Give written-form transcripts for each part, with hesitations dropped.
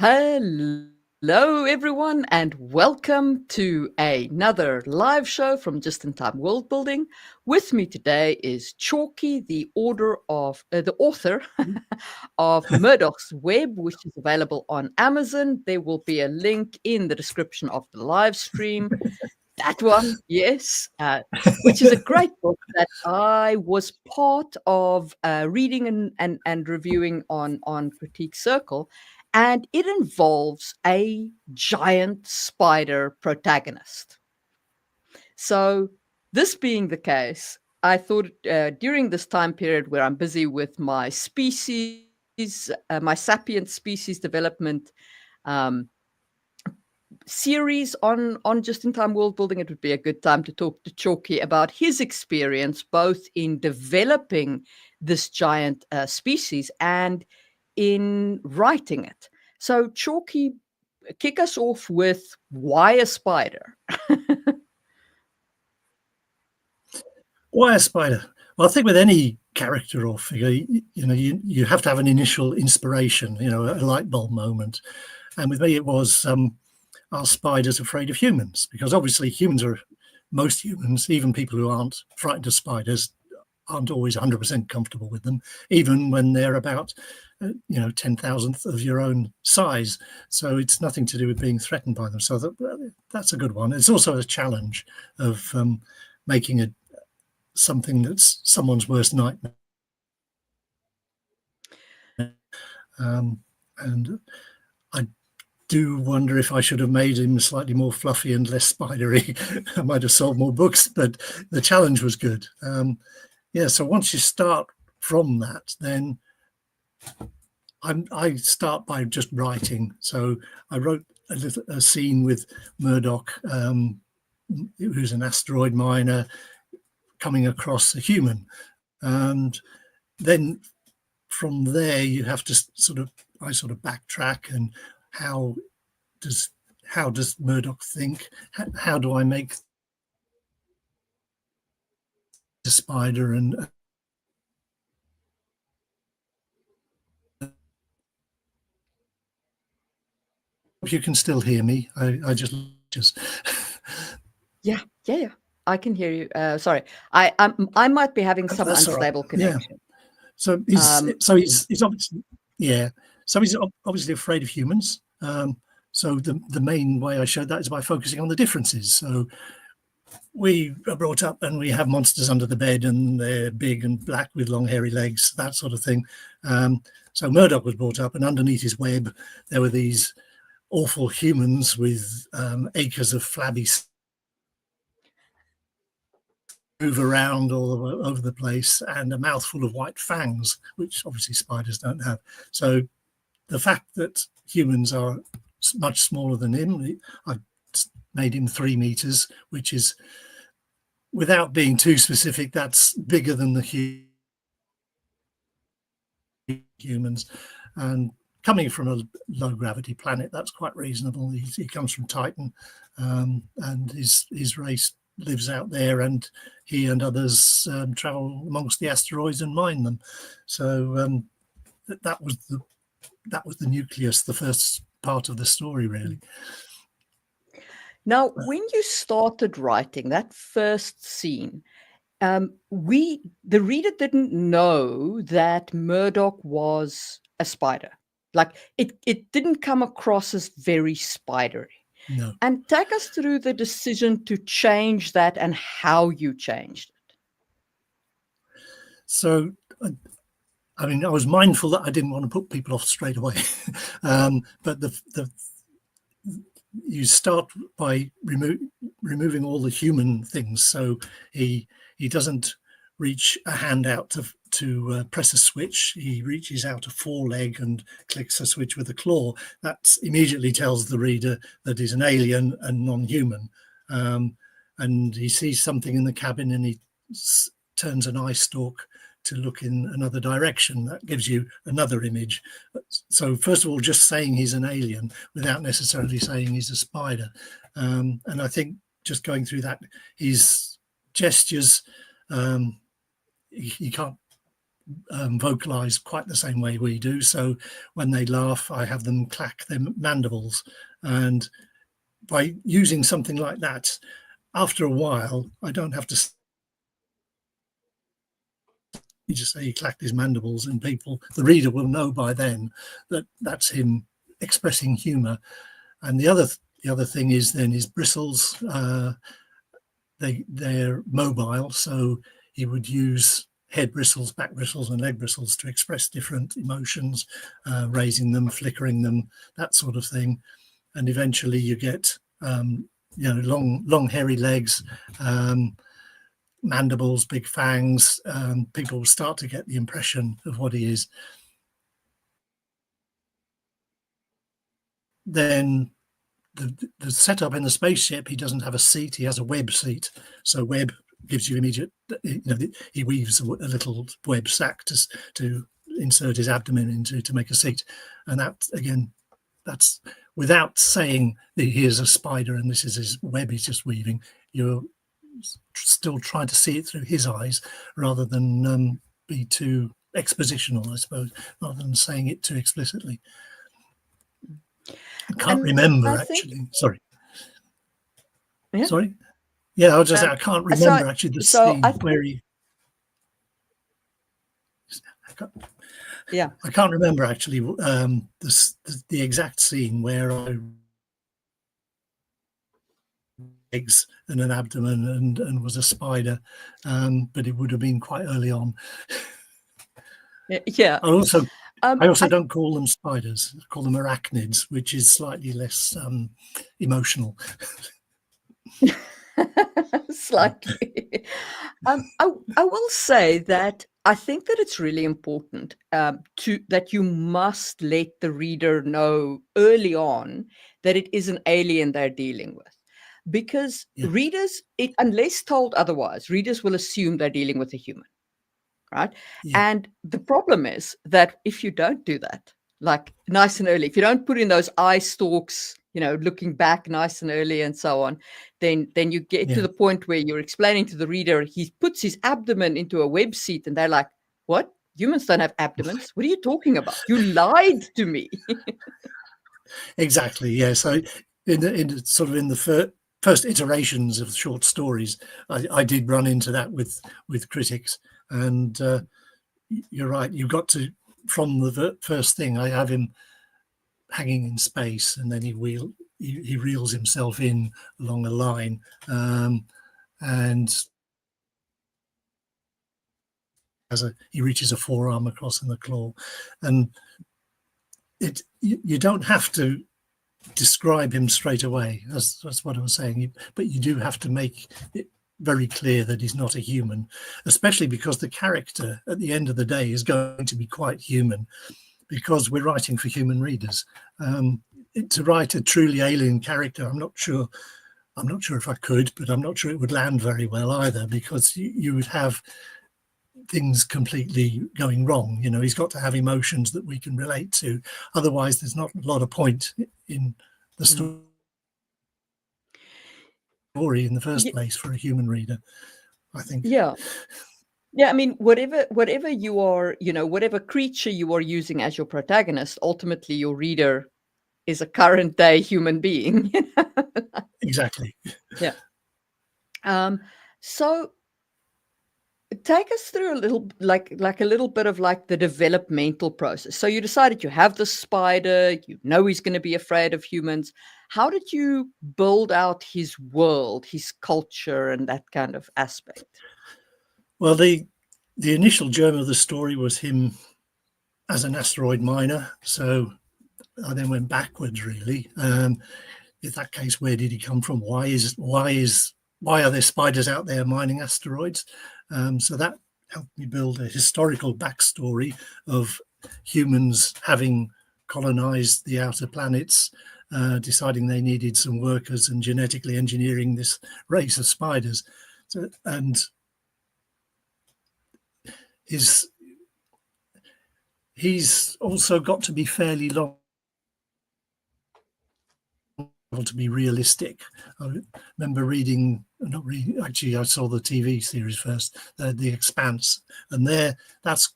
Hello, everyone, and welcome to another live show from Just in Time World Building. With me today is Chalkie, the author of Murdoch's Web, which is available on Amazon. There will be a link in the description of the live stream. That one, yes, which is a great book that I was part of reading and reviewing on Critique Circle. And it involves a giant spider protagonist. So, this being the case, I thought during this time period where I'm busy with my my sapient species development um, series on just-in-time world building, it would be a good time to talk to Chalkie about his experience both in developing this giant species and in writing it. So, Chalkie, kick us off with why a spider? Why a spider? Well, I think with any character or figure, you have to have an initial inspiration, a light bulb moment. And with me, it was, are spiders afraid of humans? Because obviously most humans, even people who aren't frightened of spiders, aren't always 100% comfortable with them, even when they're about, 10,000th of your own size. So it's nothing to do with being threatened by them. So that's a good one. It's also a challenge of making something that's someone's worst nightmare. And I do wonder if I should have made him slightly more fluffy and less spidery. I might have sold more books, but the challenge was good. So once you start from that, then I start by just writing. So I wrote a scene with Murdoch, who's an asteroid miner, coming across a human, and then from there you have to I backtrack, and how does Murdoch think? How do I make the spider? And if you can still hear me, I just Yeah. I can hear you. Sorry, I might be having some unstable connection. Yeah. So he's obviously So he's obviously afraid of humans. So the main way I showed that is by focusing on the differences. So we are brought up and we have monsters under the bed, and they're big and black with long hairy legs, that sort of thing. So Murdoch was brought up, and underneath his web there were these awful humans with acres of flabby move around all over the place, and a mouthful of white fangs, which obviously spiders don't have. So the fact that humans are much smaller than him, I made him 3 meters, which is, without being too specific, that's bigger than the humans. And coming from a low gravity planet, that's quite reasonable. He comes from Titan, and his race lives out there, and he and others travel amongst the asteroids and mine them. So that was the nucleus, the first part of the story, really. Now, when you started writing that first scene, the reader didn't know that Murdoch was a spider. Like it didn't come across as very spidery. No. And take us through the decision to change that and how you changed it. So, I was mindful that I didn't want to put people off straight away. But you start by removing all the human things. So he doesn't reach a hand out to press a switch. He reaches out a foreleg and clicks a switch with a claw. That immediately tells the reader that he's an alien and non-human. And he sees something in the cabin, and he turns an eye stalk to look in another direction. That gives you another image. So first of all, just saying he's an alien without necessarily saying he's a spider. And I think just going through that, his gestures, he can't vocalize quite the same way we do. So when they laugh, I have them clack their mandibles. And by using something like that, after a while, I don't have to just say he clacked his mandibles, and the reader will know by then that that's him expressing humor. And the other thing is then his bristles, they're mobile, so he would use head bristles, back bristles, and leg bristles to express different emotions, raising them, flickering them, that sort of thing. And eventually you get long hairy legs, mandibles, big fangs. People will start to get the impression of what he is. Then the setup in the spaceship, he doesn't have a seat, he has a web seat. So web gives you immediate, he weaves a little web sac to insert his abdomen into to make a seat. And that, again, that's without saying that here's a spider and this is his web he's just weaving. You're still trying to see it through his eyes rather than be too expositional, I suppose, rather than saying it too explicitly. I can't remember, actually. Sorry. Yeah. Sorry? Yeah, I was just saying, I can't remember actually the scene where he... Yeah. I can't remember actually the exact scene where I eggs and an abdomen and was a spider, but it would have been quite early on. Yeah. I also don't call them spiders. I call them arachnids, which is slightly less emotional. Slightly. I will say that I think that it's really important that you must let the reader know early on that it is an alien they're dealing with. Because readers, unless told otherwise, readers will assume they're dealing with a human, right? Yeah. And the problem is that if you don't do that, like nice and early, if you don't put in those eye stalks, looking back nice and early and so on, then you get to the point where you're explaining to the reader, he puts his abdomen into a web seat and they're like, what? Humans don't have abdomens. What are you talking about? You lied to me. Exactly. Yeah. So in the first iterations of short stories, I did run into that with critics, and you're right. You got to, from the first thing, I have him hanging in space, and then he reels himself in along a line, and he reaches a forearm across in the claw, and you don't have to describe him straight away. That's what I was saying. But you do have to make it very clear that he's not a human, especially because the character at the end of the day is going to be quite human, because we're writing for human readers. To write a truly alien character, I'm not sure if I could, but I'm not sure it would land very well either, because you would have things completely going wrong. He's got to have emotions that we can relate to. Otherwise, there's not a lot of point in the story in the first place for a human reader, I think. Yeah. I mean, whatever you are, whatever creature you are using as your protagonist, ultimately your reader is a current day human being. Exactly. Yeah. So take us through a little, like a little bit of like the developmental process. So you decided you have the spider, he's going to be afraid of humans. How did you build out his world, his culture, and that kind of aspect? Well, the initial germ of the story was him as an asteroid miner. So I then went backwards, really. In that case, where did he come from? Why are there spiders out there mining asteroids? So that helped me build a historical backstory of humans having colonized the outer planets, deciding they needed some workers and genetically engineering this race of spiders. And he's also got to be fairly long to be realistic. I remember I saw the TV series first, The Expanse, and that's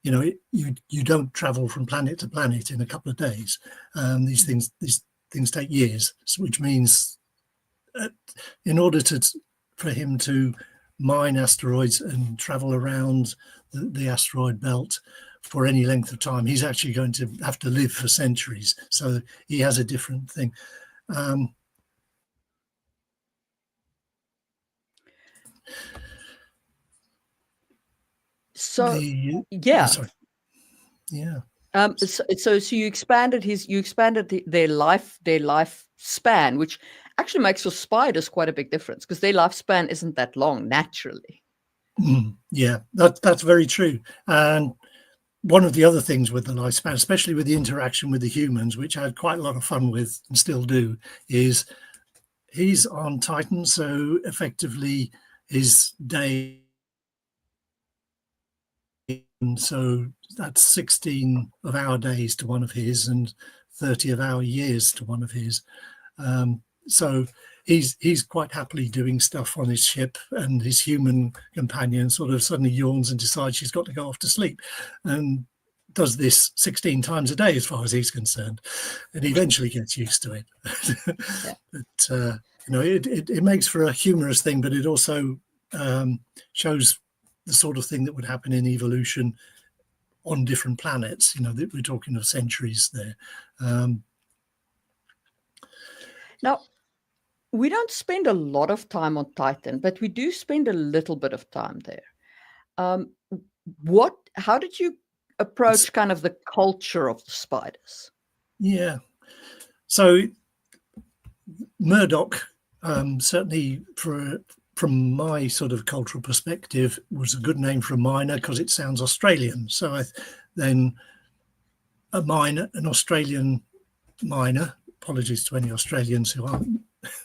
you don't travel from planet to planet in a couple of days. These things take years, which means in order for him to mine asteroids and travel around the asteroid belt for any length of time, he's actually going to have to live for centuries. So he has a different thing. So yeah. Sorry. Yeah. So you expanded their lifespan, which actually makes for spiders quite a big difference because their lifespan isn't that long naturally. Yeah, that's very true. And one of the other things with the lifespan, especially with the interaction with the humans, which I had quite a lot of fun with and still do, is he's on Titan, so effectively his day, and so that's 16 of our days to one of his and 30 of our years to one of his. So he's quite happily doing stuff on his ship, and his human companion sort of suddenly yawns and decides she's got to go off to sleep, and does this 16 times a day as far as he's concerned, and he eventually gets used to it. Yeah. But it makes for a humorous thing, but it also shows the sort of thing that would happen in evolution on different planets. That we're talking of centuries there. Now, we don't spend a lot of time on Titan, but we do spend a little bit of time there. How did you approach kind of the culture of the spiders? Yeah. So Murdoch, certainly from my sort of cultural perspective, was a good name for a miner because it sounds Australian. So then an Australian miner, apologies to any Australians who aren't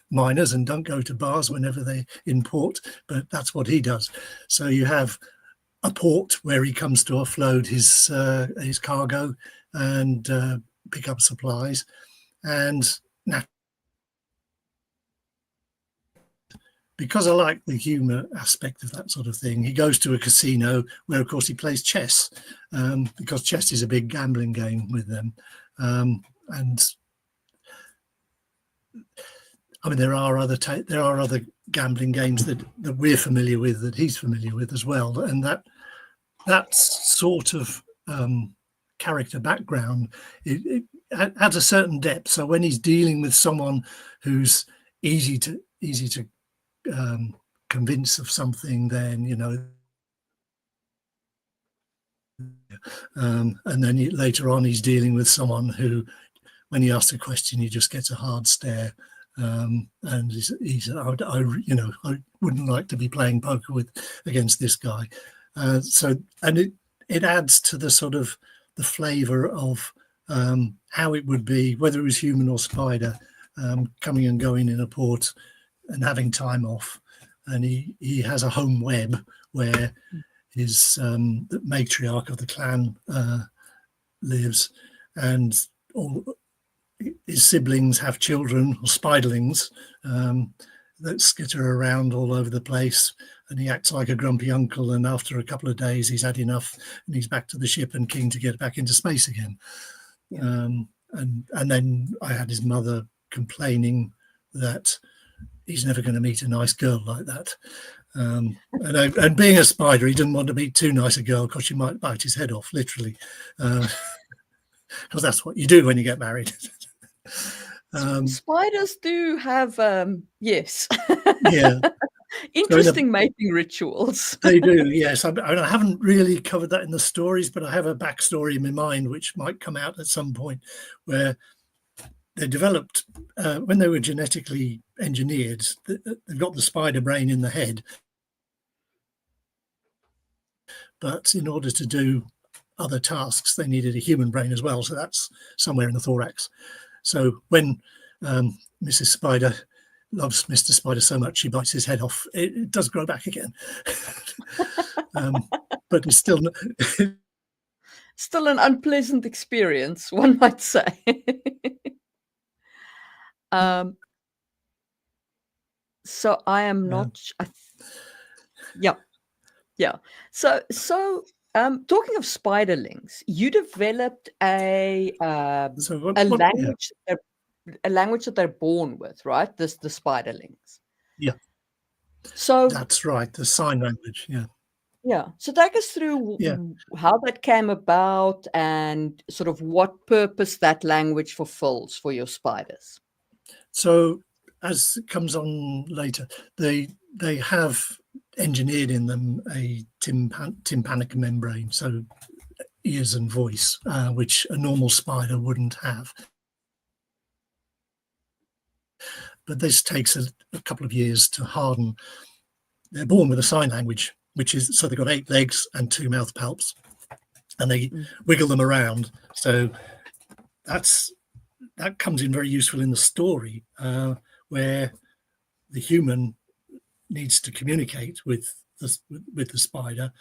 miners and don't go to bars whenever they're in port, but that's what he does. So you have a port where he comes to offload his cargo and pick up supplies. And because I like the humour aspect of that sort of thing, he goes to a casino where, of course, he plays chess, because chess is a big gambling game with them. And I mean, there are other gambling games that we're familiar with, that he's familiar with as well, and that sort of character background, it adds a certain depth. So when he's dealing with someone who's easy to convince of something, then and then later on he's dealing with someone who, when he asks a question, he just gets a hard stare, and I wouldn't like to be playing poker against this guy. And it adds to the sort of the flavour of how it would be, whether it was human or spider, coming and going in a port and having time off. And he has a home web where the matriarch of the clan lives, and all his siblings have children, or spiderlings, that skitter around all over the place, and he acts like a grumpy uncle, and after a couple of days he's had enough and he's back to the ship and keen to get back into space again. And then I had his mother complaining that he's never going to meet a nice girl like that. And being a spider, he didn't want to meet too nice a girl because she might bite his head off, literally, because that's what you do when you get married. Spiders do have, yes. Yeah. Interesting mating rituals. They do, yes. I haven't really covered that in the stories, but I have a backstory in my mind which might come out at some point, where they developed, when they were genetically engineered, they've got the spider brain in the head, but in order to do other tasks they needed a human brain as well, so that's somewhere in the thorax. So when Mrs. Spider loves Mr. Spider so much she bites his head off, it does grow back again. But it's still an unpleasant experience, one might say. So I am not. Yeah. So Talking of spiderlings, you developed So a yeah, language a language that they're born with, right? The spiderlings. yeah, So that's right. The sign language. Yeah, yeah, so take us through yeah. how that came about and sort of what purpose that language fulfills for your spiders. So as it comes on later, they have engineered in them a tympanic membrane, so ears and voice, which a normal spider wouldn't have. But this takes a couple of years to harden. They're born with a sign language, which is, so they've got 8 legs and 2 mouth palps, and they wiggle them around. So that comes in very useful in the story, where the human needs to communicate with the spider,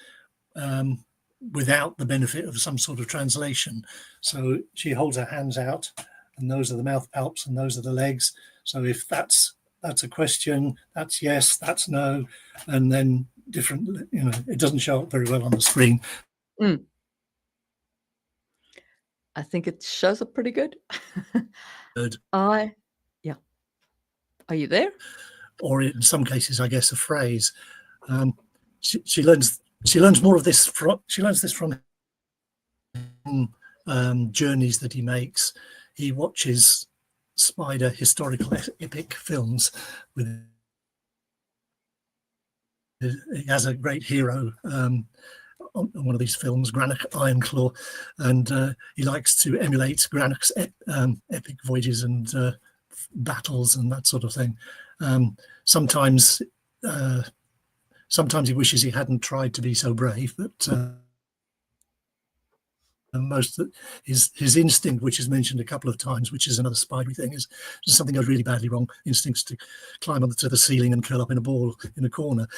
without the benefit of some sort of translation. So she holds her hands out, and those are the mouth palps, and those are the legs. So if that's a question, that's yes, that's no, and then different. It doesn't show up very well on the screen. Mm. I think it shows up pretty good. Yeah. Are you there? Or in some cases, I guess, a phrase. She learns more of this from journeys that he makes. He watches spider historical epic films with. He has a great hero on one of these films, Granach Ironclaw, and he likes to emulate Granach's epic voyages and battles and that sort of thing. Sometimes he wishes he hadn't tried to be so brave, but most of his instinct, which is mentioned a couple of times, which is another spidery thing, is just something goes really badly wrong. Instincts to climb onto the ceiling and curl up in a ball in a corner,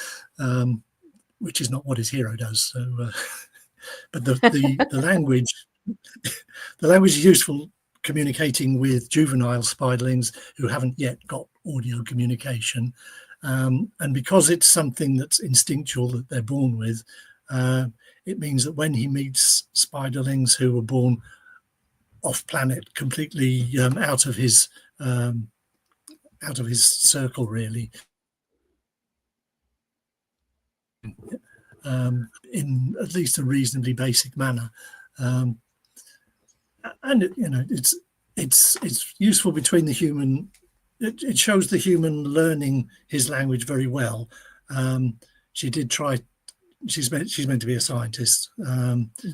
which is not what his hero does. So, but the language, the language is useful communicating with juvenile spiderlings who haven't yet got audio communication, and because it's something that's instinctual that they're born with. It means that when he meets spiderlings who were born off planet, completely out of his circle, really, in at least a reasonably basic manner, and it's useful between the human. It shows the human learning his language very well. She did try. She's meant to be a scientist,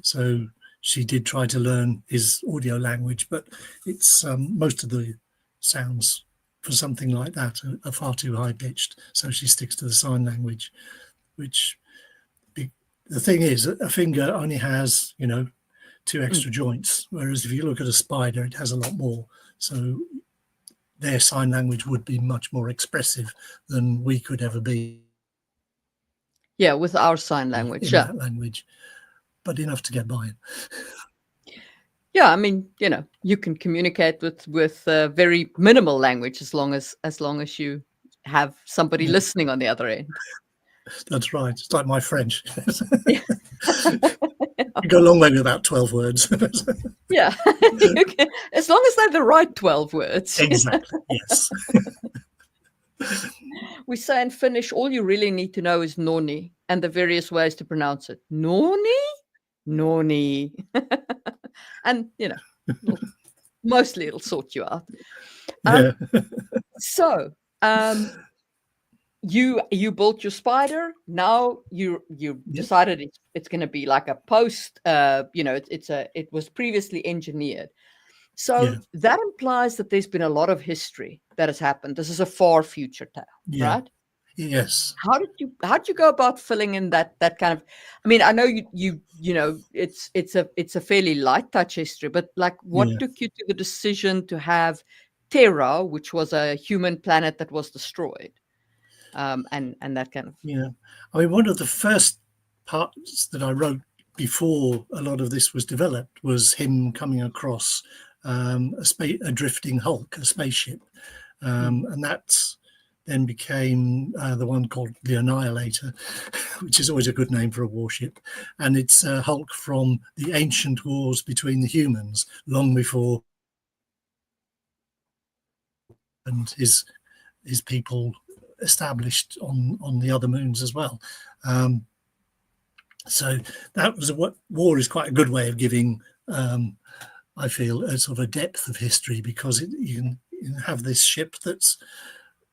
so she did try to learn his audio language, but it's most of the sounds for something like that are far too high pitched, so she sticks to the sign language. Which the thing is, a finger only has 2 extra joints, whereas if you look at a spider, it has a lot more. So their sign language would be much more expressive than we could ever be. Yeah, with our sign language. In that language, but enough to get by. Yeah, I mean, you can communicate with very minimal language as long as you have somebody listening on the other end. That's right. It's like my French. You go a long way with about 12 words. Yeah, as long as they're the right 12 words. Exactly. Yes. We say in Finnish, all you really need to know is noni and the various ways to pronounce it. Noni? Noni. And, mostly it'll sort you out. So, you built your spider. Now you decided it's going to be like a post. It was previously engineered. So that implies that there's been a lot of history that has happened. This is a far future tale, right? Yes. How did you go about filling in that kind of? I mean, I know it's a fairly light touch history, but like, what took you to the decision to have Terra, which was a human planet that was destroyed, and that kind of? Yeah, I mean, one of the first parts that I wrote before a lot of this was developed was him coming across a drifting hulk, a spaceship, and then became the one called the Annihilator, which is always a good name for a warship. And it's Hulk from the ancient wars between the humans, long before and his people established on the other moons as well. So that was war is quite a good way of giving, I feel, a sort of a depth of history, because you can have this ship that's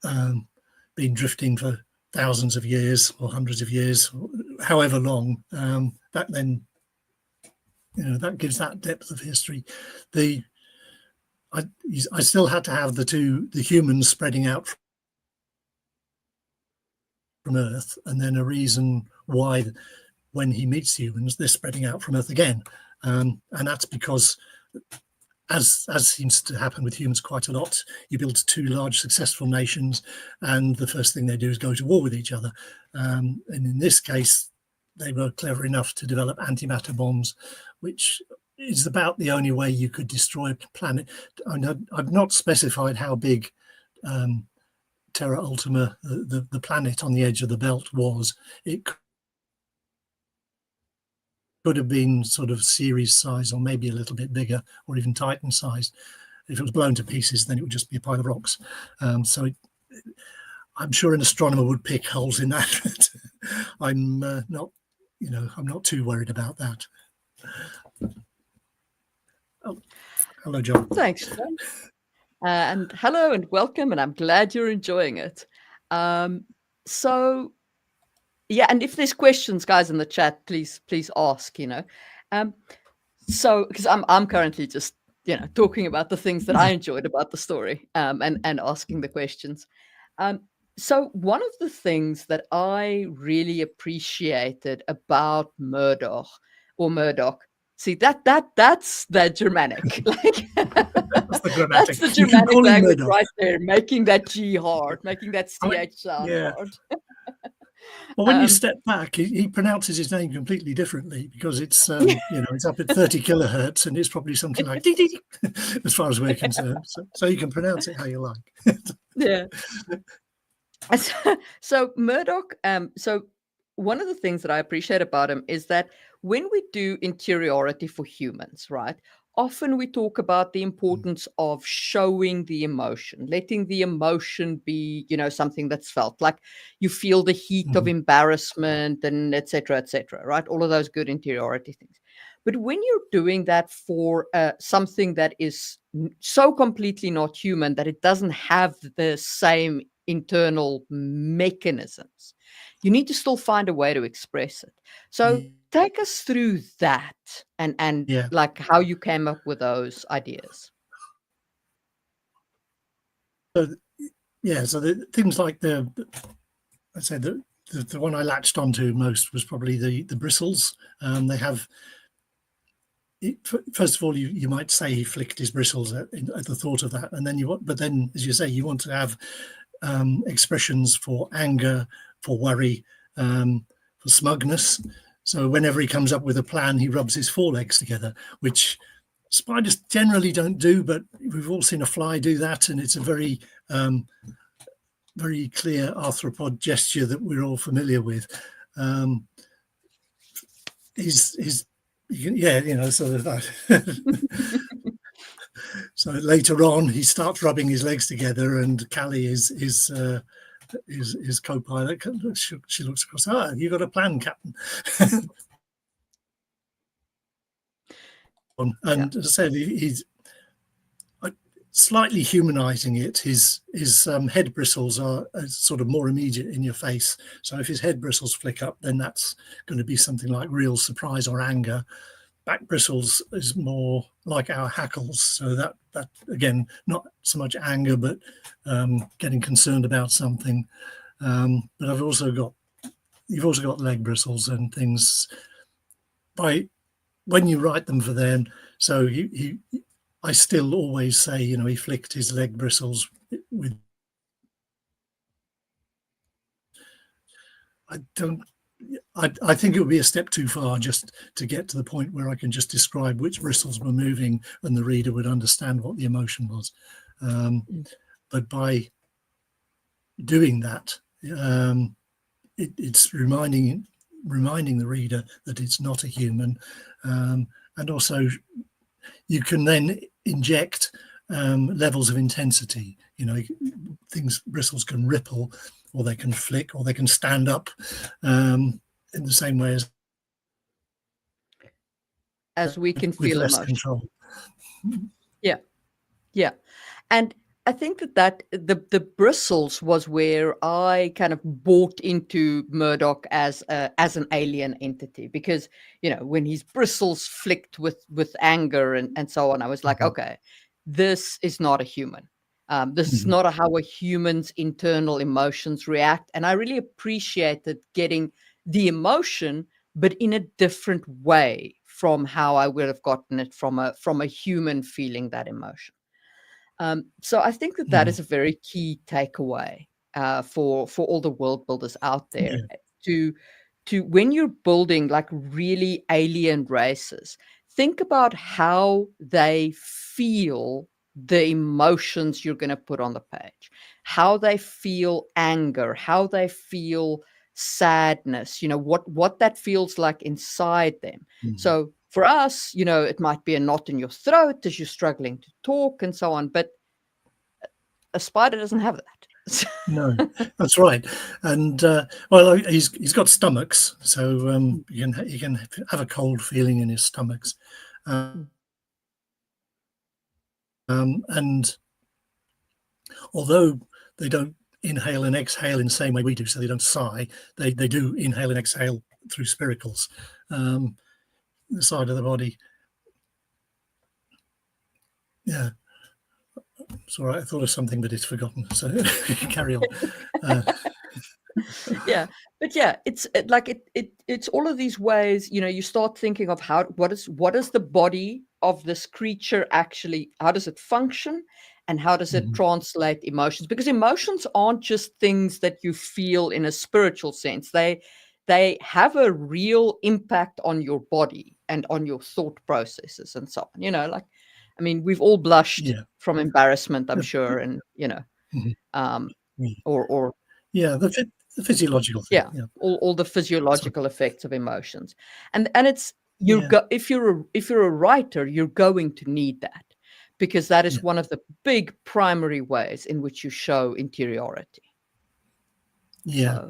been drifting for thousands of years or hundreds of years, however long. That then, that gives that depth of history. I still had to have the humans spreading out from Earth, and then a reason why when he meets humans they're spreading out from Earth again, and that's because, as seems to happen with humans quite a lot, you build two large successful nations and the first thing they do is go to war with each other, and in this case they were clever enough to develop antimatter bombs, which is about the only way you could destroy a planet. I've not specified how big Terra Ultima, the planet on the edge of the belt, was. It could have been sort of Ceres size, or maybe a little bit bigger, or even Titan size. If it was blown to pieces, then it would just be a pile of rocks. I'm sure an astronomer would pick holes in that. I'm not too worried about that. Oh, hello, John. Thanks, John. And hello and welcome, and I'm glad you're enjoying it. So, yeah, and if there's questions, guys, in the chat, please ask. So because I'm currently just talking about the things that I enjoyed about the story, and asking the questions. So one of the things that I really appreciated about Murdoch. See, that's the Germanic. Like that's the Germanic language right there, making that G hard, making that CH sound hard. Well, when you step back, he pronounces his name completely differently, because it's it's up at 30 kilohertz, and it's probably something like as far as we're concerned. So you can pronounce it how you like. Yeah. So Murdoch, so one of the things that I appreciate about him is that when we do interiority for humans, right, often we talk about the importance of showing the emotion, letting the emotion be, something that's felt, like you feel the heat of embarrassment and et cetera, right? All of those good interiority things. But when you're doing that for something that is so completely not human that it doesn't have the same internal mechanisms, you need to still find a way to express it. So take us through that and like how you came up with those ideas. So the things like I'd say the one I latched onto most was probably the bristles. They have, first of all, you might say he flicked his bristles at the thought of that, and then as you say, you want to have expressions for anger, for worry, for smugness. So whenever he comes up with a plan, he rubs his forelegs together, which spiders generally don't do, but we've all seen a fly do that, and it's a very very clear arthropod gesture that we're all familiar with. Sort of that. So later on, he starts rubbing his legs together, and Callie is his co-pilot. She looks across. You got a plan, Captain? And as I said, he's slightly humanizing it. His head bristles are sort of more immediate in your face. So if his head bristles flick up, then that's going to be something like real surprise or anger. Back bristles is more like our hackles. So that again, not so much anger, but getting concerned about something. But you've also got leg bristles and things. When you write them for them, so I still always say, he flicked his leg bristles with. I think it would be a step too far just to get to the point where I can just describe which bristles were moving and the reader would understand what the emotion was. But by doing that. It's reminding the reader that it's not a human, and also you can then inject levels of intensity. Bristles can ripple, or they can flick, or they can stand up, in the same way as we can with feel less emotion. control. Yeah. And I think that the bristles was where I kind of bought into Murdoch as an alien entity, because when his bristles flicked with anger and so on, I was like, okay, this is not a human. This is not how a human's internal emotions react, and I really appreciated getting the emotion, but in a different way from how I would have gotten it from a human feeling that emotion. So I think that is a very key takeaway for all the world builders out there, to when you're building like really alien races, think about how they feel the emotions you're going to put on the page, how they feel anger, how they feel sadness, what that feels like inside them. So for us, it might be a knot in your throat as you're struggling to talk and so on, but a spider doesn't have that. No, that's right. And well, he's got stomachs, so you can have a cold feeling in his stomachs, and although they don't inhale and exhale in the same way we do, so they don't sigh, they do inhale and exhale through spiracles, the side of the body. Yeah, it's all right. I thought of something, but it's forgotten. So carry on. Yeah, but yeah, it's it's all of these ways. You start thinking of what is the body of this creature actually? How does it function, and how does it translate emotions? Because emotions aren't just things that you feel in a spiritual sense. They have a real impact on your body and on your thought processes and so on. I mean, we've all blushed from embarrassment, I'm sure, and or yeah, the physiological thing. yeah, all the physiological effects of emotions, and it's if you're a writer, you're going to need that, because that is one of the big primary ways in which you show interiority. Yeah,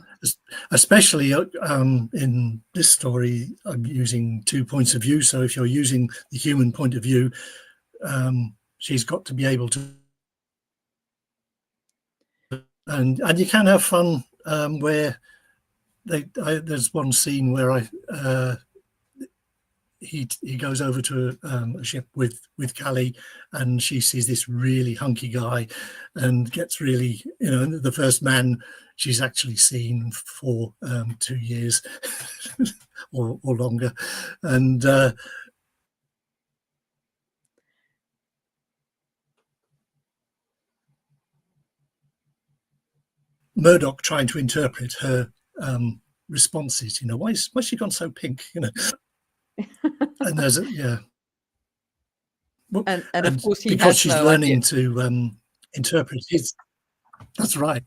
especially in this story, I'm using 2 points of view. So if you're using the human point of view, she's got to be able to, and you can have fun where there's one scene where he goes over to a ship with Callie, and she sees this really hunky guy and gets really, the first man she's actually seen for 2 years or longer, and Murdoch trying to interpret her responses. Why's she gone so pink? And there's and of course he because has she's no learning idea. to interpret his. That's right.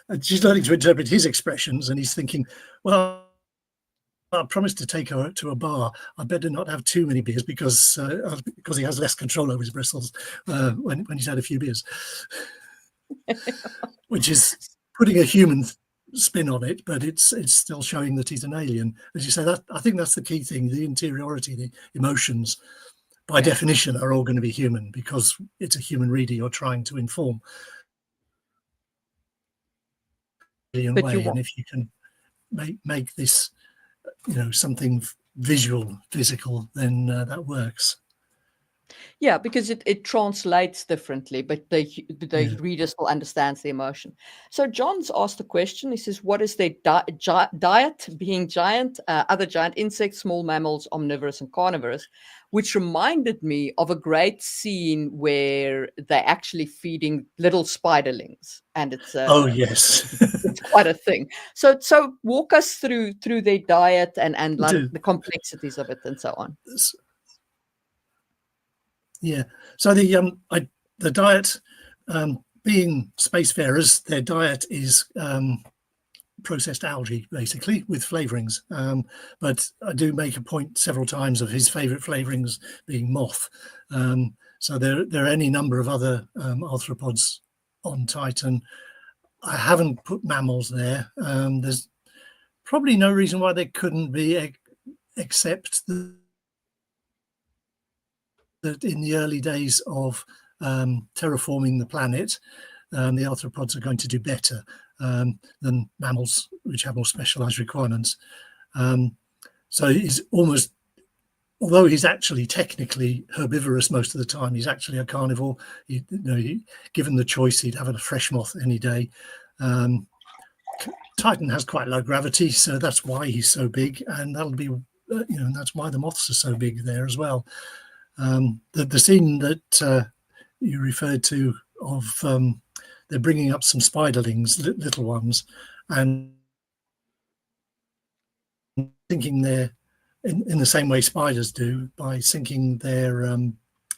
And she's learning to interpret his expressions, and he's thinking, well, I promised to take her to a bar. I better not have too many beers because he has less control over his bristles when he's had a few beers, which is putting a human spin on it, but it's still showing that he's an alien. As you say, that I think that's the key thing: the interiority, the emotions, by definition, are all going to be human, because it's a human reader you're trying to inform. But Way, and if you can make this, something visual, physical, then that works. Yeah, because it translates differently, but the reader still understands the emotion. So John's asked a question. He says, what is their diet, being giant, other giant insects, small mammals, omnivorous and carnivorous, which reminded me of a great scene where they're actually feeding little spiderlings, and it's oh yes, it's quite a thing. So walk us through their diet and the complexities of it and so on. Yeah. So the diet, being spacefarers, their diet is processed algae, basically, with flavorings. But I do make a point several times of his favorite flavorings being moth. So there are any number of other arthropods on Titan. I haven't put mammals there. There's probably no reason why they couldn't be, except that in the early days of terraforming the planet, the arthropods are going to do better than mammals, which have more specialized requirements. So he's almost, although he's actually technically herbivorous most of the time, he's actually a carnivore. Given the choice, he'd have a fresh moth any day. Titan has quite low gravity, so that's why he's so big, and that'll be, that's why the moths are so big there as well. The scene that you referred to of they're bringing up some spiderlings, little ones, and thinking they're in the same way spiders do, by sinking their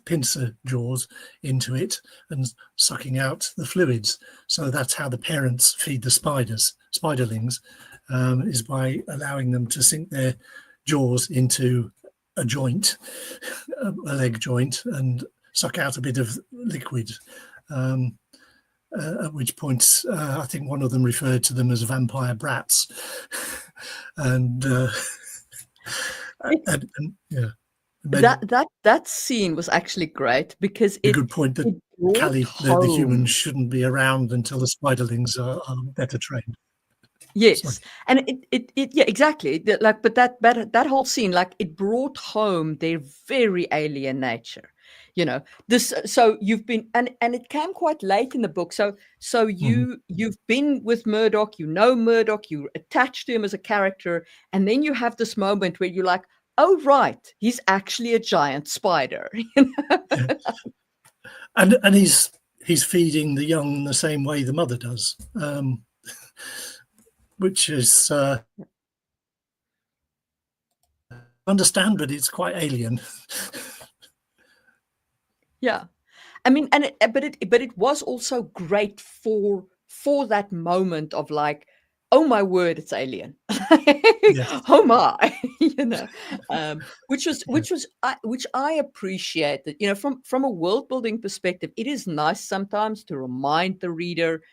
pincer jaws into it and sucking out the fluids. So that's how the parents feed the spiderlings, is by allowing them to sink their jaws into a joint, a leg joint, and suck out a bit of liquid. At which point, I think one of them referred to them as vampire brats, and yeah. That scene was actually great because a good point that Chalkie, the humans, shouldn't be around until the spiderlings are better trained. Yes. Sorry. And it yeah, exactly. Like, but that whole scene, like, it brought home their very alien nature. This. So you've been, and it came quite late in the book. So you've been with Murdoch. Murdoch. You're attached to him as a character, and then you have this moment where you're like, oh right, he's actually a giant spider. Yeah. And he's feeding the young the same way the mother does, which is understand, but it's quite alien. Yeah, I mean, but it was also great for that moment of like, oh my word, it's alien. Yes. Oh my, which I appreciated. From a world building perspective, it is nice sometimes to remind the reader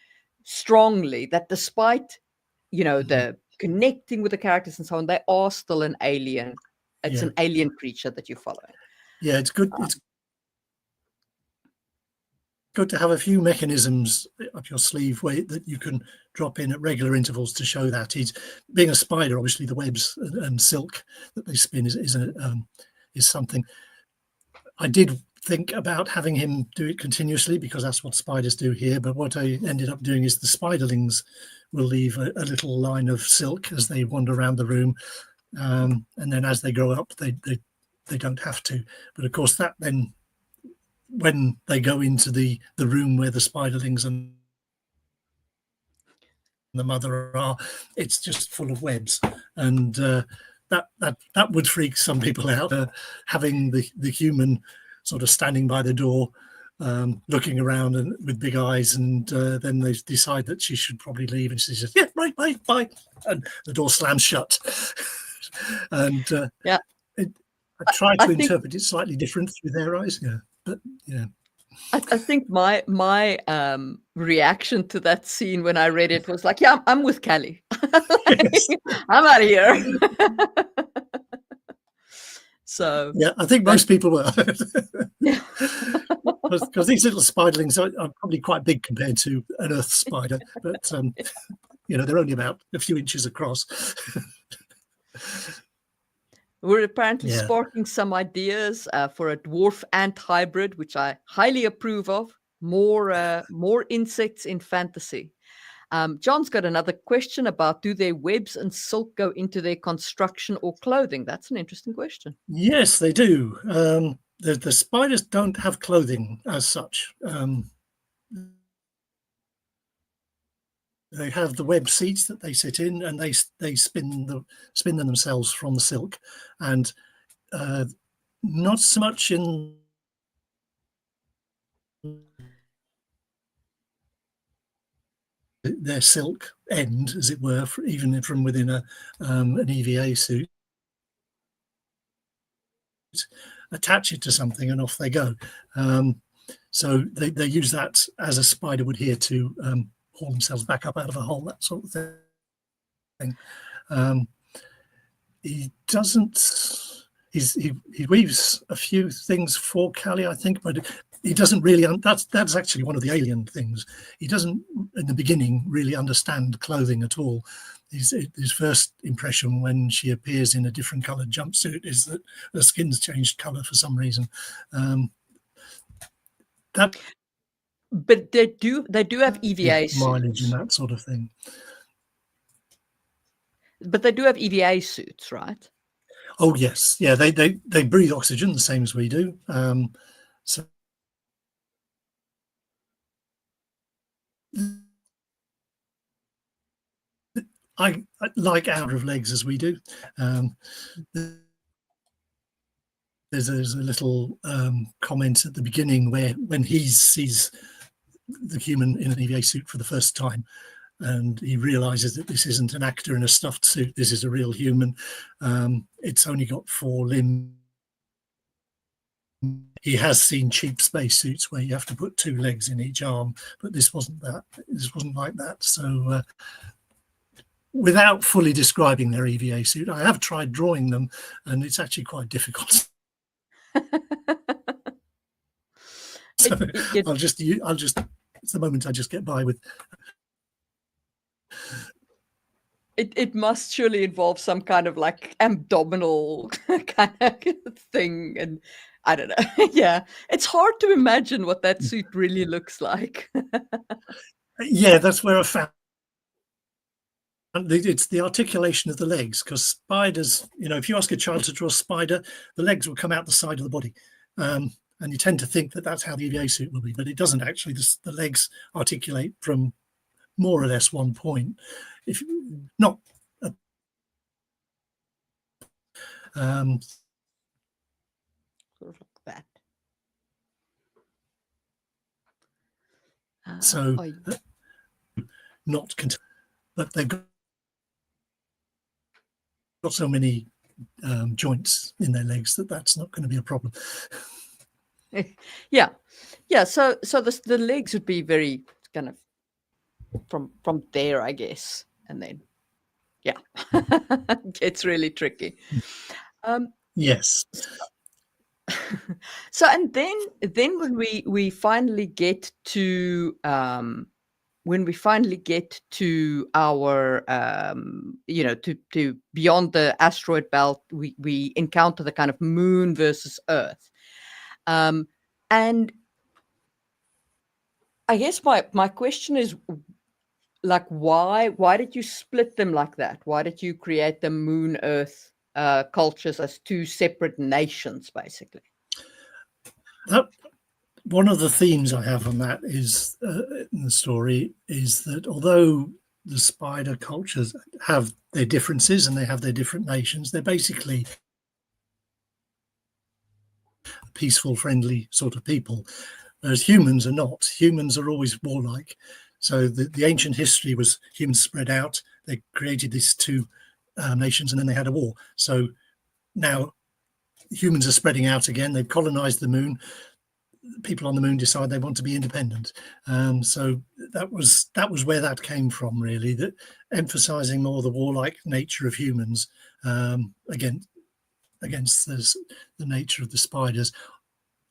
strongly that despite the connecting with the characters and so on, they are still an alien. It's an alien creature that you're following. Yeah, it's good. It's good to have a few mechanisms up your sleeve that you can drop in at regular intervals to show that he's being a spider. Obviously, the webs and silk that they spin is something. I did think about having him do it continuously because that's what spiders do here. But what I ended up doing is the spiderlings will leave a little line of silk as they wander around the room, and then as they grow up, they don't have to. But of course, that then, when they go into the room where the spiderlings and the mother are, it's just full of webs, and that would freak some people out. Having the human sort of standing by the door, looking around and with big eyes, and then they decide that she should probably leave, and she says, "Yeah, right, bye," and the door slams shut. And yeah. I try to interpret it slightly different through their eyes, but yeah. I think my reaction to that scene when I read it was like, yeah, I'm with Callie. Yes. I'm out of here. So yeah, I think most people were, because these little spiderlings are probably quite big compared to an earth spider, but they're only about a few inches across. We're apparently sparking some ideas for a dwarf ant hybrid, which I highly approve of. More insects in fantasy. John's got another question about, do their webs and silk go into their construction or clothing? That's an interesting question. Yes, they do. The spiders don't have clothing as such. They have the web seats that they sit in, and they spin them themselves from the silk, and not so much in their silk end, as it were, even from within an EVA suit, attach it to something, and off they go. So they use that as a spider would here to haul themselves back up out of a hole, that sort of thing. He doesn't. He weaves a few things for Callie, I think, but he doesn't really. That's actually one of the alien things. He doesn't, in the beginning, really understand clothing at all. His first impression when she appears in a different coloured jumpsuit is that her skin's changed colour for some reason. But they do have EVA mileage suits. and that sort of thing. But they do have EVA suits, right? Oh yes, yeah. They breathe oxygen the same as we do. So I like out of legs as we do. There's a little comment at the beginning when he sees the human in an EVA suit for the first time, and he realizes that this isn't an actor in a stuffed suit. This is a real human. It's only got 4 limbs. He has seen cheap spacesuits where you have to put 2 legs in each arm, but this wasn't that. This wasn't like that. So without fully describing their EVA suit, I have tried drawing them, and it's actually quite difficult. So I'll just it's the moment I just get by with. It must surely involve some kind of like abdominal kind of thing, and I don't know. Yeah, it's hard to imagine what that suit really looks like. Yeah, that's where I found it's the articulation of the legs, because spiders, if you ask a child to draw a spider, the legs will come out the side of the body. And you tend to think that that's how the EVA suit will be, but it doesn't actually. The legs articulate from more or less one point. If not, Sort of like that. So not, but they've got so many joints in their legs that's not going to be a problem. Yeah. So the legs would be very kind of from there, I guess, and then it's really tricky. Yes. So and then when we finally get to our to beyond the asteroid belt, we encounter the kind of moon versus Earth. And I guess my question is, like, why did you split them like that? Why did you create the moon Earth cultures as 2 separate nations, basically? One of the themes I have on that is in the story is that although the spider cultures have their differences and they have their different nations, they're basically peaceful, friendly sort of people, whereas humans are not. Humans are always warlike. So the ancient history was humans spread out. They created these 2 nations, and then they had a war. So now humans are spreading out again. They've colonized the moon. People on the moon decide they want to be independent. So that was where that came from, really, that emphasizing more the warlike nature of humans against the nature of the spiders.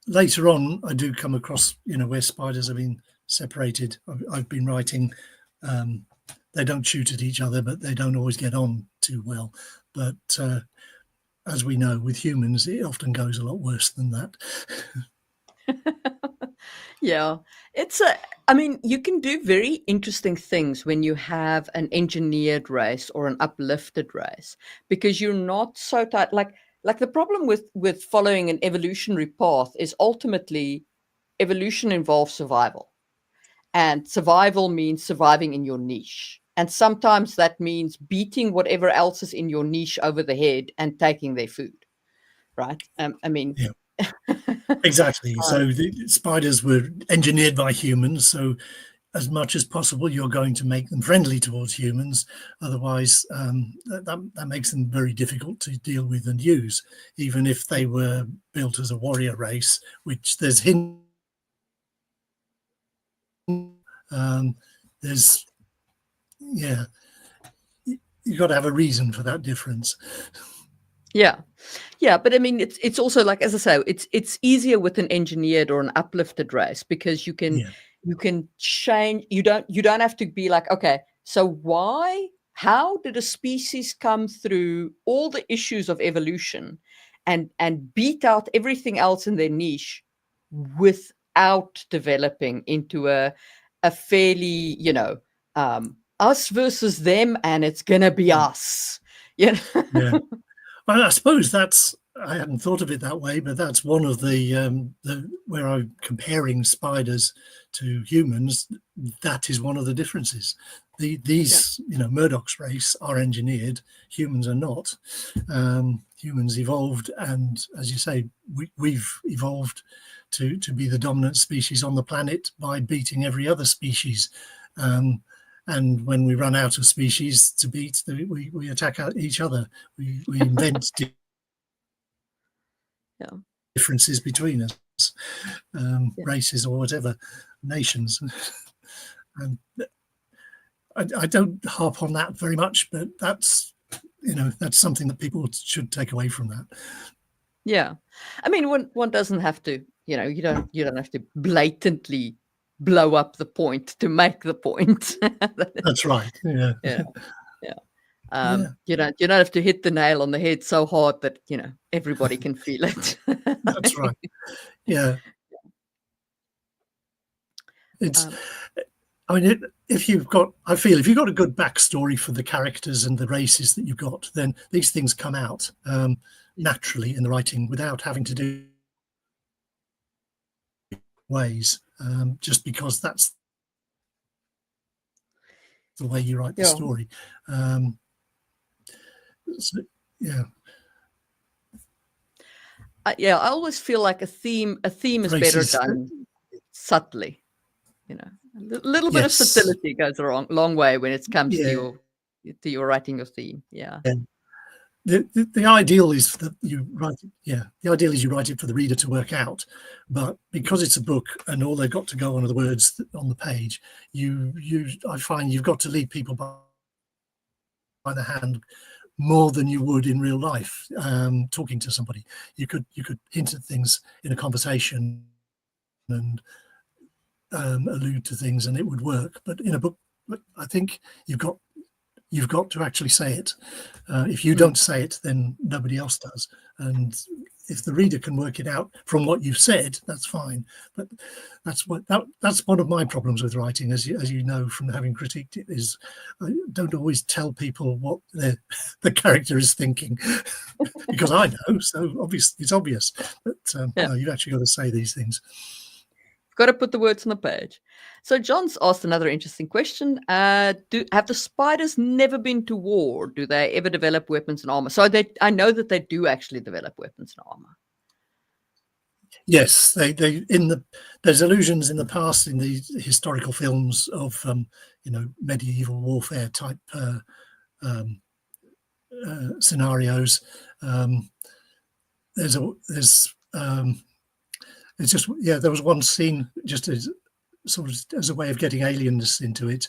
Later on, I do come across, where spiders have been separated. I've been writing, they don't shoot at each other, but they don't always get on too well. But as we know, with humans, it often goes a lot worse than that. Yeah, you can do very interesting things when you have an engineered race or an uplifted race, because you're not so tight. Like the problem with following an evolutionary path is ultimately evolution involves survival, and survival means surviving in your niche. And sometimes that means beating whatever else is in your niche over the head and taking their food, right? Yeah. Exactly. So the spiders were engineered by humans. So as much as possible, you're going to make them friendly towards humans. Otherwise, that makes them very difficult to deal with and use, even if they were built as a warrior race, which there's hints. There's, yeah, you've got to have a reason for that difference. Yeah. Yeah, but I mean, it's also like, as I say, it's easier with an engineered or an uplifted race, because you can change. You don't have to be like, okay, so how did a species come through all the issues of evolution and beat out everything else in their niche without developing into a fairly, us versus them, and it's gonna be us. Yeah. Well, I suppose I hadn't thought of it that way, but that's one of the where I'm comparing spiders to humans. That is one of the differences. These Murdoch's race are engineered. Humans are not. Humans evolved, and as you say, we've evolved to be the dominant species on the planet by beating every other species. And when we run out of species to beat, we attack each other. We invent differences between us, races or whatever, nations. And I don't harp on that very much, but that's something that people should take away from that. Yeah, I mean, one doesn't have to, you don't have to blatantly blow up the point to make the point. That's right. Yeah. You don't have to hit the nail on the head so hard that everybody can feel it. That's right. Yeah. It's. I mean, if you've got a good backstory for the characters and the races that you've got, then these things come out naturally in the writing without having to do ways. Just because that's the way you write the story. So, yeah. I always feel like a theme is better done subtly. A little bit of subtlety goes a long way when it comes to your writing your theme. Yeah. The ideal is that you write it. Yeah, the ideal is you write it for the reader to work out, but because it's a book and all they've got to go on are the words on the page, I find you've got to lead people by the hand more than you would in real life. Talking to somebody, you could hint at things in a conversation and allude to things, and it would work. But in a book, I think you've got to actually say it. If you don't say it, then nobody else does. And if the reader can work it out from what you've said, that's fine. But that's one of my problems with writing, as you know from having critiqued it, is I don't always tell people what the character is thinking because I know. So it's obvious. But no, you've actually got to say these things. Got to put the words on the page. So John's asked another interesting question. Have the spiders never been to war? Do they ever develop weapons and armor? So I know that they do actually develop weapons and armor. Yes, there's allusions in the past in the historical films of medieval warfare type scenarios. It's just there was one scene just as sort of as a way of getting alienness into it.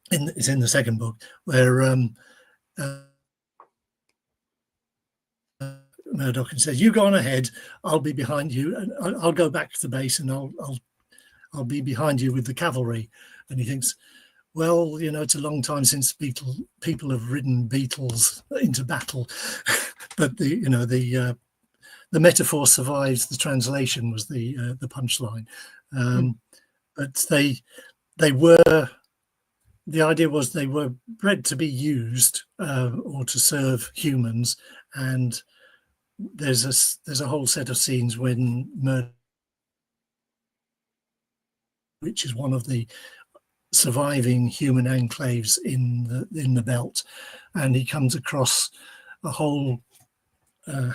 It's in the second book where Murdoch says, "You go on ahead. I'll be behind you, and I'll go back to the base, and I'll be behind you with the cavalry." And he thinks, well, it's a long time since people have ridden beetles into battle, but the metaphor survives the translation was the punchline. But the idea was they were bred to be used or to serve humans, and there's a whole set of scenes when Murdoch, which is one of the surviving human enclaves in the belt, and he comes across a whole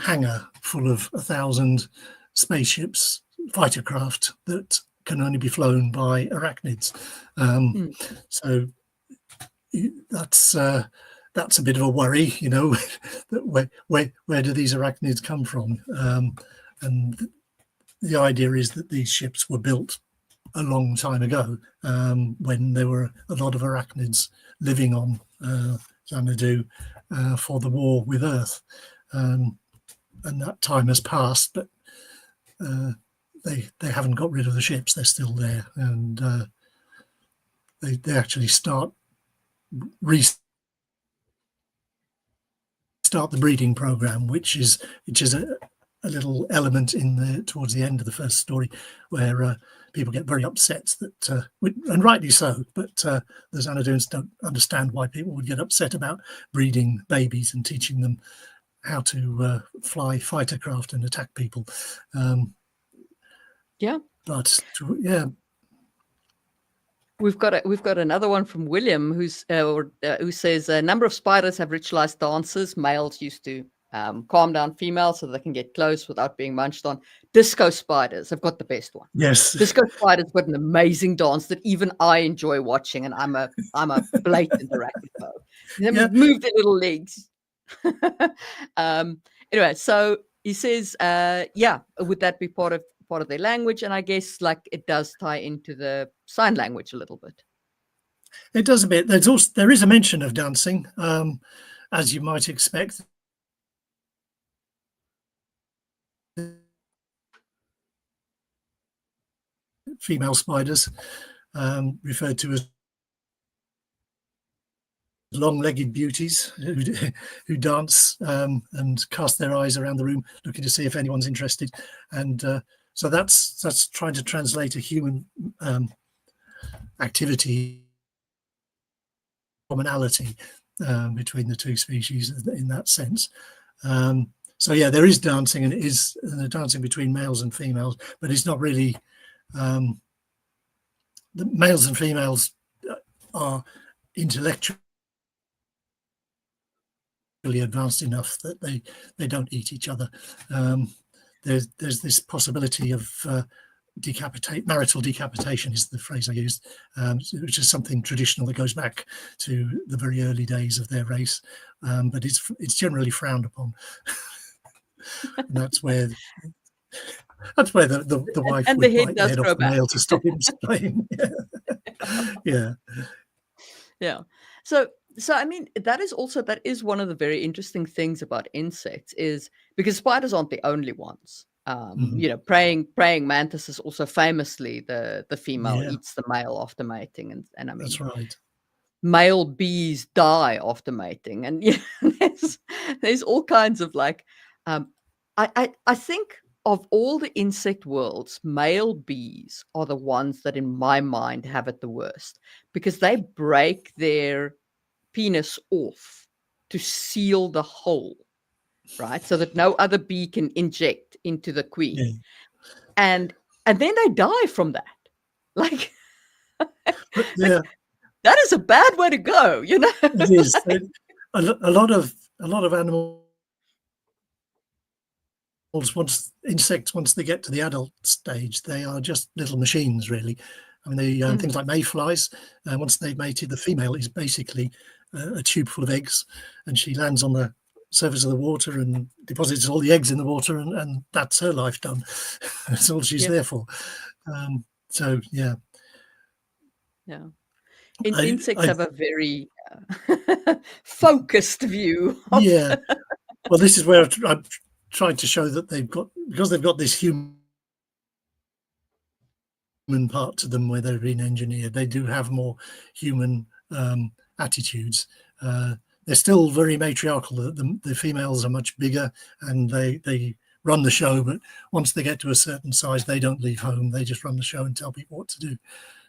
hangar full of 1,000 spaceships, fighter craft that can only be flown by arachnids. So that's a bit of a worry, that where do these arachnids come from? And the idea is that these ships were built a long time ago, when there were a lot of arachnids living on Xanadu for the war with Earth. And that time has passed, but they haven't got rid of the ships. They're still there, and they actually restart the breeding program, which is a little element towards the end of the first story, where people get very upset that, and rightly so, but the Xanaduans don't understand why people would get upset about breeding babies and teaching them how to fly fighter craft and attack people. But yeah. We've got another one from William who says a number of spiders have ritualized dances. Males used to calm down females so they can get close without being munched on. Disco spiders have got the best one. Yes, disco spiders got an amazing dance that even I enjoy watching, and I'm a blatant arachnophobe. They move their little legs. Anyway, so he says, would that be part of their language? And I guess like it does tie into the sign language a little bit. It does a bit. There is a mention of dancing, as you might expect. Female spiders, referred to as long-legged beauties who dance and cast their eyes around the room, looking to see if anyone's interested. And so that's trying to translate a human activity, commonality between the two species in that sense. So yeah, there is dancing, and it is dancing between males and females, but it's not really. The males and females are intellectually advanced enough that they don't eat each other. There's this possibility of marital decapitation is the phrase I used, which is something traditional that goes back to the very early days of their race, but it's generally frowned upon. And that's where the wife and would the head bite the does head grow off the back. male to stop him playing. Yeah. So I mean, that is one of the very interesting things about insects, is because spiders aren't the only ones. Praying mantis is also famously the female eats the male after mating, and I mean, that's right. Male bees die after mating, and there's all kinds of like, I think of all the insect worlds, male bees are the ones that in my mind have it the worst, because they break their penis off to seal the hole, right? So that no other bee can inject into the queen. And then they die from that. Like, that is a bad way to go, It is. A lot of animals, once they get to the adult stage, they are just little machines, really. I mean, things like mayflies, once they've mated, the female is basically a tube full of eggs, and she lands on the surface of the water and deposits all the eggs in the water, and that's her life done. That's all she's there for. So yeah. Insects have a very focused view. Well, this is where I'm trying to show that because they've got this human part to them where they've been engineered, they do have more human attitudes. They're still very matriarchal. The females are much bigger, and they run the show, but once they get to a certain size, they don't leave home. They just run the show and tell people what to do.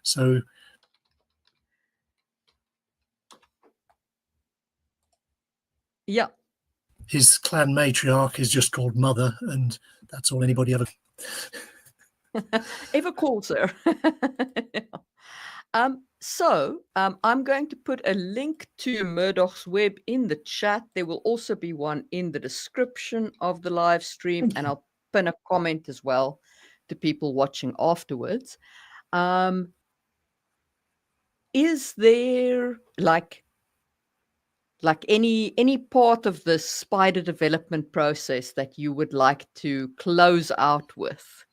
So his clan matriarch is just called Mother, and that's all anybody ever calls her. So I'm going to put a link to Murdoch's web in the chat. There will also be one in the description of the live stream, and I'll pin a comment as well to people watching afterwards. Is there like any part of the spider development process that you would like to close out with?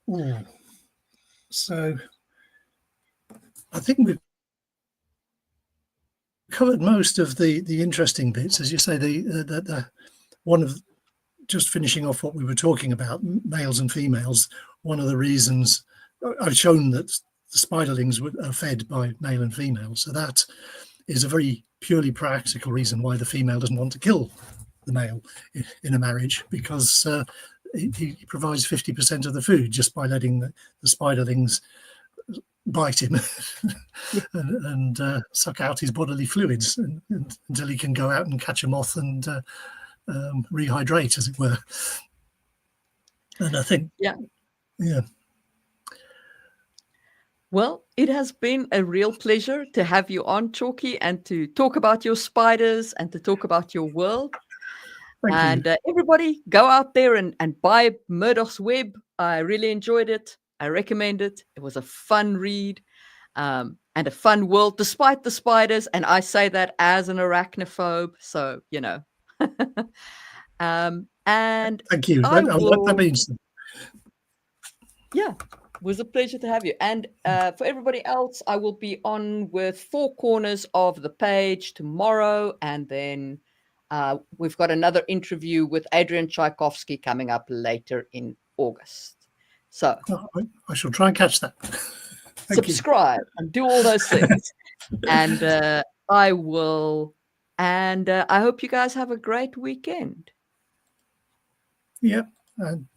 Ooh. So I think we've covered most of the interesting bits, as you say. The one of just finishing off what we were talking about, males and females. One of the reasons I've shown that the spiderlings are fed by male and female, so that is a very purely practical reason why the female doesn't want to kill the male in a marriage, because he provides 50% of the food just by letting the spiderlings bite him and suck out his bodily fluids until he can go out and catch a moth and rehydrate, as it were. And I think, Yeah. Yeah. Well, it has been a real pleasure to have you on, Chalkie, and to talk about your spiders and to talk about your world. Thank you. Everybody, go out there and buy Murdoch's Web. I really enjoyed it. I recommend it. It was a fun read and a fun world, despite the spiders. And I say that as an arachnophobe. So, you know. And Thank you. That means. Yeah, it was a pleasure to have you. And for everybody else, I will be on with Four Corners of the Page tomorrow. And then we've got another interview with Adrian Tchaikovsky coming up later in August. So I shall try and catch that. Subscribe and do all those things. And I will. And I hope you guys have a great weekend. Yep. And